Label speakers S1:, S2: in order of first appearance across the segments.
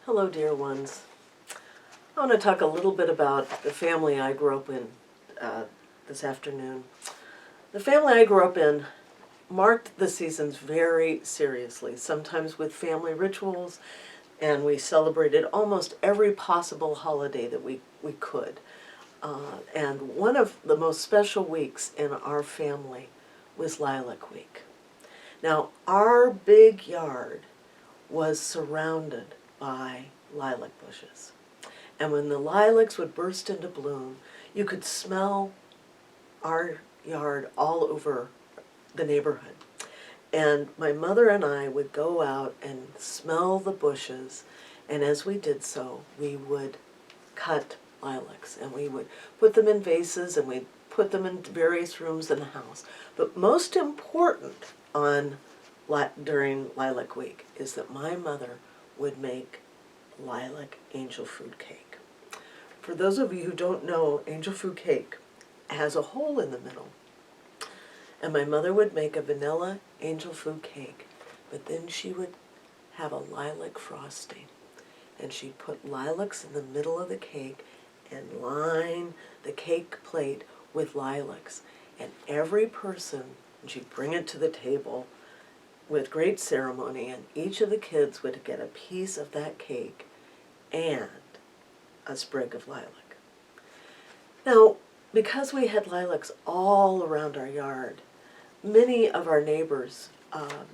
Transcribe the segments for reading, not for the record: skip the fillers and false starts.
S1: Hello, dear ones. I want to talk a little bit about the family I grew up in this afternoon. The family I grew up in marked the seasons very seriously, sometimes with family rituals, and we celebrated almost every possible holiday that we could. And one of the most special weeks in our family was Lilac Week. Now, our big yard was surrounded by lilac bushes. And when the lilacs would burst into bloom, you could smell our yard all over the neighborhood. And my mother and I would go out and smell the bushes, and as we did so, we would cut lilacs, and we would put them in vases, and we'd put them in various rooms in the house. But most important during Lilac Week is that my mother would make lilac angel food cake. For those of you who don't know, angel food cake has a hole in the middle. And my mother would make a vanilla angel food cake, but then she would have a lilac frosting. And she'd put lilacs in the middle of the cake and line the cake plate with lilacs. And every person, and she'd bring it to the table with great ceremony, and each of the kids would get a piece of that cake and a sprig of lilac. Now, because we had lilacs all around our yard, many of our neighbors,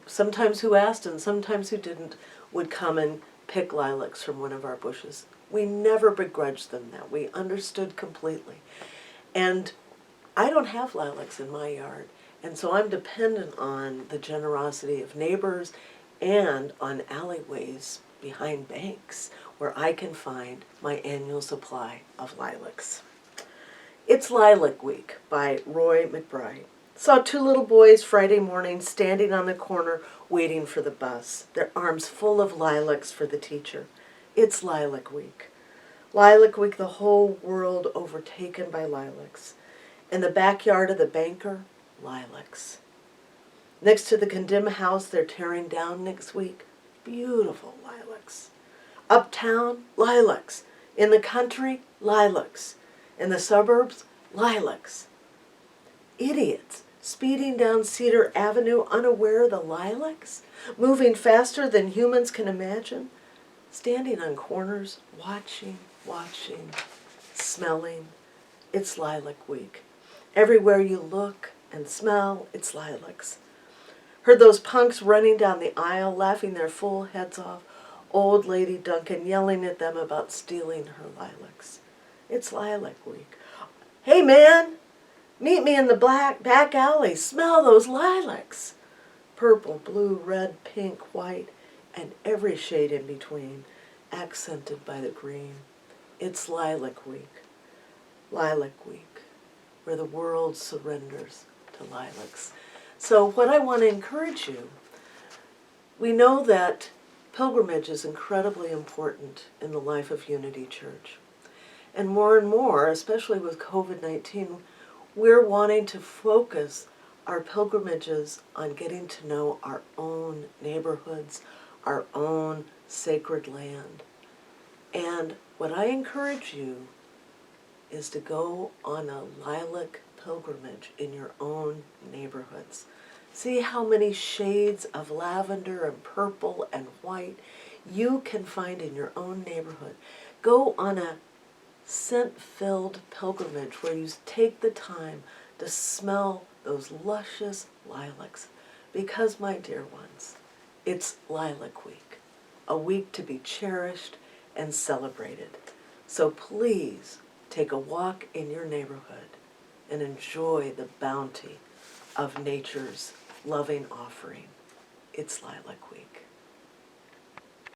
S1: sometimes who asked and sometimes who didn't, would come and pick lilacs from one of our bushes. We never begrudged them that. We understood completely. And I don't have lilacs in my yard, and so I'm dependent on the generosity of neighbors and on alleyways behind banks where I can find my annual supply of lilacs. It's Lilac Week by Roy McBride. Saw two little boys Friday morning standing on the corner waiting for the bus, their arms full of lilacs for the teacher. It's Lilac Week. Lilac Week, the whole world overtaken by lilacs. In the backyard of the banker, lilacs. Next to the condemned house they're tearing down next week, beautiful lilacs. Uptown, lilacs. In the country, lilacs. In the suburbs, lilacs. Idiots speeding down Cedar Avenue unaware of the lilacs, moving faster than humans can imagine, standing on corners, watching, smelling. It's Lilac Week. Everywhere you look and smell, it's lilacs. Heard those punks running down the aisle, laughing their full heads off, old lady Duncan yelling at them about stealing her lilacs. It's Lilac Week. Hey man, meet me in the back alley. Smell those lilacs. Purple, blue, red, pink, white, and every shade in between, accented by the green. It's Lilac Week. Lilac Week, where the world surrenders to lilacs. So what I want to encourage you, we know that pilgrimage is incredibly important in the life of Unity Church. And more, especially with COVID-19, we're wanting to focus our pilgrimages on getting to know our own neighborhoods, our own sacred land. And what I encourage you is to go on a lilac pilgrimage in your own neighborhoods. See how many shades of lavender and purple and white you can find in your own neighborhood. Go on a scent-filled pilgrimage where you take the time to smell those luscious lilacs. Because, my dear ones, it's Lilac Week, a week to be cherished and celebrated. So please take a walk in your neighborhood and enjoy the bounty of nature's loving offering. It's Lilac Week.